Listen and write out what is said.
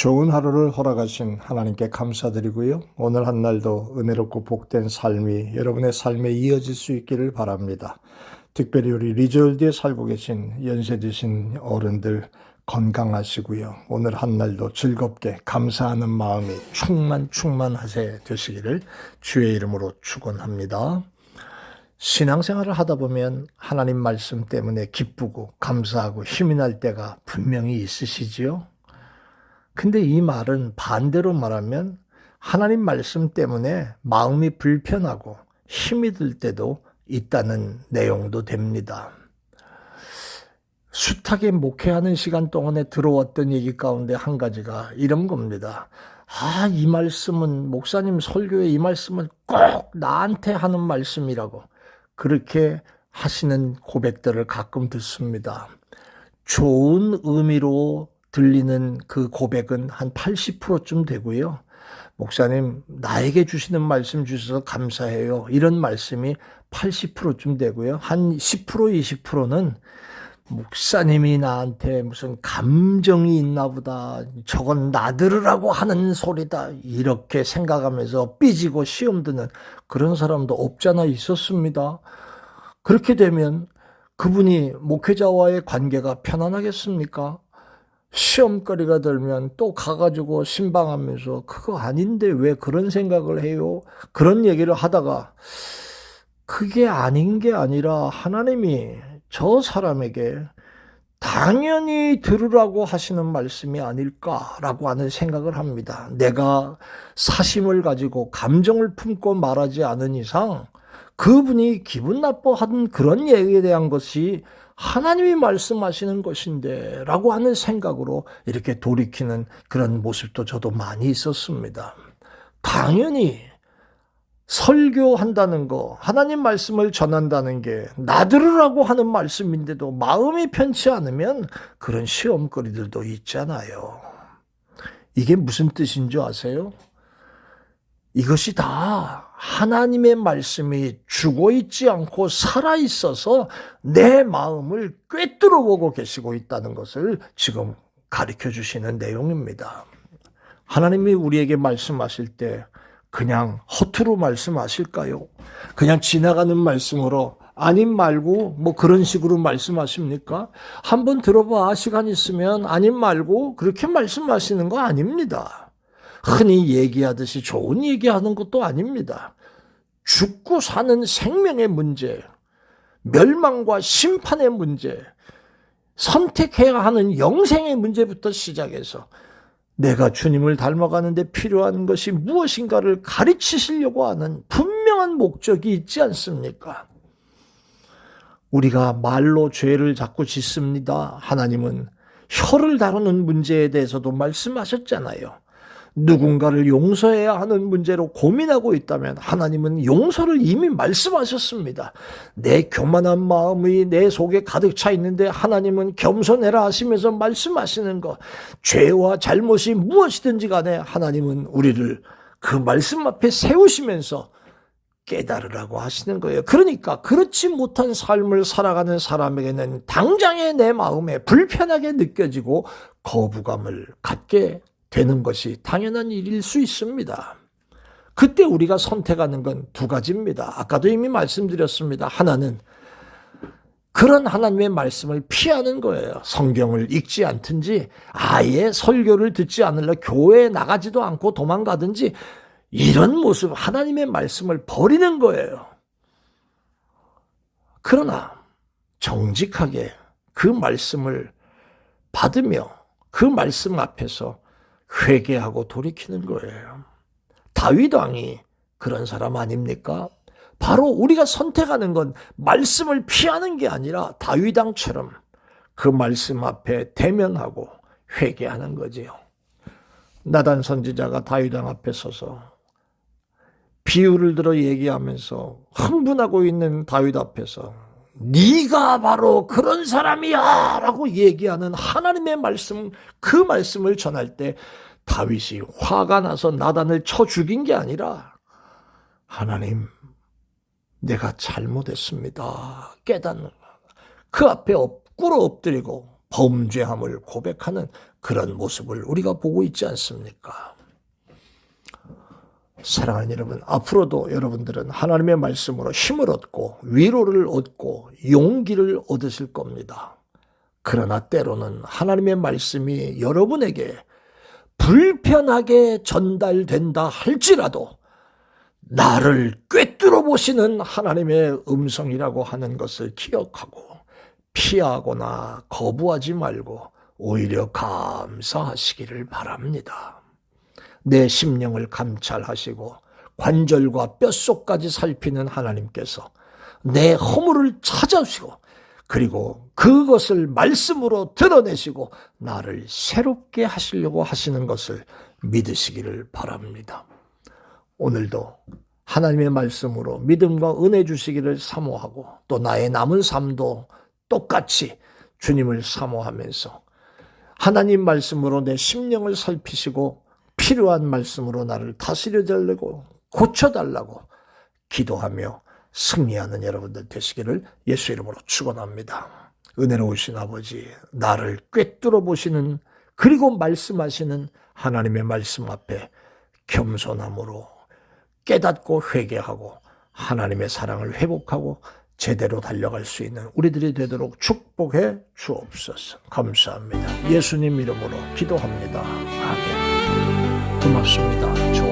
좋은 하루를 허락하신 하나님께 감사드리고요. 오늘 한 날도 은혜롭고 복된 삶이 여러분의 삶에 이어질 수 있기를 바랍니다. 특별히 우리 리조일드에 살고 계신 연세 드신 어른들 건강하시고요. 오늘 한 날도 즐겁게 감사하는 마음이 충만하게 되시기를 주의 이름으로 축원합니다. 신앙생활을 하다 보면 하나님 말씀 때문에 기쁘고 감사하고 힘이 날 때가 분명히 있으시지요. 근데 이 말은 반대로 말하면 하나님 말씀 때문에 마음이 불편하고 힘이 들 때도 있다는 내용도 됩니다. 숱하게 목회하는 시간 동안에 들어왔던 얘기 가운데 한 가지가 이런 겁니다. 이 말씀은 목사님 설교에 이 말씀은 꼭 나한테 하는 말씀이라고 그렇게 하시는 고백들을 가끔 듣습니다. 좋은 의미로 들리는 그 고백은 한 80%쯤 되고요. 목사님 나에게 주시는 말씀 주셔서 감사해요. 이런 말씀이 80%쯤 되고요. 한 10% 20%는 목사님이 나한테 무슨 감정이 있나 보다. 저건 나들으라고 하는 소리다. 이렇게 생각하면서 삐지고 시험 드는 그런 사람도 없잖아 있었습니다. 그렇게 되면 그분이 목회자와의 관계가 편안하겠습니까? 시험거리가 들면 또 가가지고 신방하면서 그거 아닌데 왜 그런 생각을 해요? 그런 얘기를 하다가 그게 아닌 게 아니라 하나님이 저 사람에게 당연히 들으라고 하시는 말씀이 아닐까라고 하는 생각을 합니다. 내가 사심을 가지고 감정을 품고 말하지 않은 이상 그분이 기분 나빠하는 그런 얘기에 대한 것이 하나님이 말씀하시는 것인데 라고 하는 생각으로 이렇게 돌이키는 그런 모습도 저도 많이 있었습니다. 당연히 설교한다는 거, 하나님 말씀을 전한다는 게 나들으라고 하는 말씀인데도 마음이 편치 않으면 그런 시험거리들도 있잖아요. 이게 무슨 뜻인 줄 아세요? 이것이 다 하나님의 말씀이 죽어있지 않고 살아있어서 내 마음을 꿰뚫어 보고 계시고 있다는 것을 지금 가르쳐 주시는 내용입니다. 하나님이 우리에게 말씀하실 때 그냥 허투루 말씀하실까요? 그냥 지나가는 말씀으로 아님 말고 뭐 그런 식으로 말씀하십니까? 한번 들어봐. 시간 있으면 아님 말고 그렇게 말씀하시는 거 아닙니다. 흔히 얘기하듯이 좋은 얘기하는 것도 아닙니다. 죽고 사는 생명의 문제, 멸망과 심판의 문제, 선택해야 하는 영생의 문제부터 시작해서 내가 주님을 닮아가는데 필요한 것이 무엇인가를 가르치시려고 하는 분명한 목적이 있지 않습니까? 우리가 말로 죄를 자꾸 짓습니다. 하나님은 혀를 다루는 문제에 대해서도 말씀하셨잖아요. 누군가를 용서해야 하는 문제로 고민하고 있다면 하나님은 용서를 이미 말씀하셨습니다. 내 교만한 마음이 내 속에 가득 차 있는데 하나님은 겸손해라 하시면서 말씀하시는 것, 죄와 잘못이 무엇이든지 간에 하나님은 우리를 그 말씀 앞에 세우시면서 깨달으라고 하시는 거예요. 그러니까 그렇지 못한 삶을 살아가는 사람에게는 당장에 내 마음에 불편하게 느껴지고 거부감을 갖게 되는 것이 당연한 일일 수 있습니다. 그때 우리가 선택하는 건 두 가지입니다. 아까도 이미 말씀드렸습니다. 하나는 그런 하나님의 말씀을 피하는 거예요. 성경을 읽지 않든지 아예 설교를 듣지 않으려 교회에 나가지도 않고 도망가든지 이런 모습 하나님의 말씀을 버리는 거예요. 그러나 정직하게 그 말씀을 받으며 그 말씀 앞에서 회개하고 돌이키는 거예요. 다윗 왕이 그런 사람 아닙니까? 바로 우리가 선택하는 건 말씀을 피하는 게 아니라 다윗 왕처럼 그 말씀 앞에 대면하고 회개하는 거지요. 나단 선지자가 다윗 왕 앞에 서서 비유를 들어 얘기하면서 흥분하고 있는 다윗 앞에서 네가 바로 그런 사람이야 라고 얘기하는 하나님의 말씀, 그 말씀을 전할 때 다윗이 화가 나서 나단을 쳐 죽인 게 아니라 하나님 내가 잘못했습니다 깨닫는 그 앞에 꿇어 엎드리고 범죄함을 고백하는 그런 모습을 우리가 보고 있지 않습니까? 사랑하는 여러분, 앞으로도 여러분들은 하나님의 말씀으로 힘을 얻고 위로를 얻고 용기를 얻으실 겁니다. 그러나 때로는 하나님의 말씀이 여러분에게 불편하게 전달된다 할지라도 나를 꿰뚫어 보시는 하나님의 음성이라고 하는 것을 기억하고 피하거나 거부하지 말고 오히려 감사하시기를 바랍니다. 내 심령을 감찰하시고 관절과 뼛속까지 살피는 하나님께서 내 허물을 찾아주시고 그리고 그것을 말씀으로 드러내시고 나를 새롭게 하시려고 하시는 것을 믿으시기를 바랍니다. 오늘도 하나님의 말씀으로 믿음과 은혜 주시기를 사모하고 또 나의 남은 삶도 똑같이 주님을 사모하면서 하나님 말씀으로 내 심령을 살피시고 필요한 말씀으로 나를 다스려 달라고 고쳐달라고 기도하며 승리하는 여러분들 되시기를 예수 이름으로 축원합니다. 은혜로우신 아버지, 나를 꿰뚫어 보시는 그리고 말씀하시는 하나님의 말씀 앞에 겸손함으로 깨닫고 회개하고 하나님의 사랑을 회복하고 제대로 달려갈 수 있는 우리들이 되도록 축복해 주옵소서. 감사합니다. 예수님 이름으로 기도합니다. 아멘. 고맙습니다.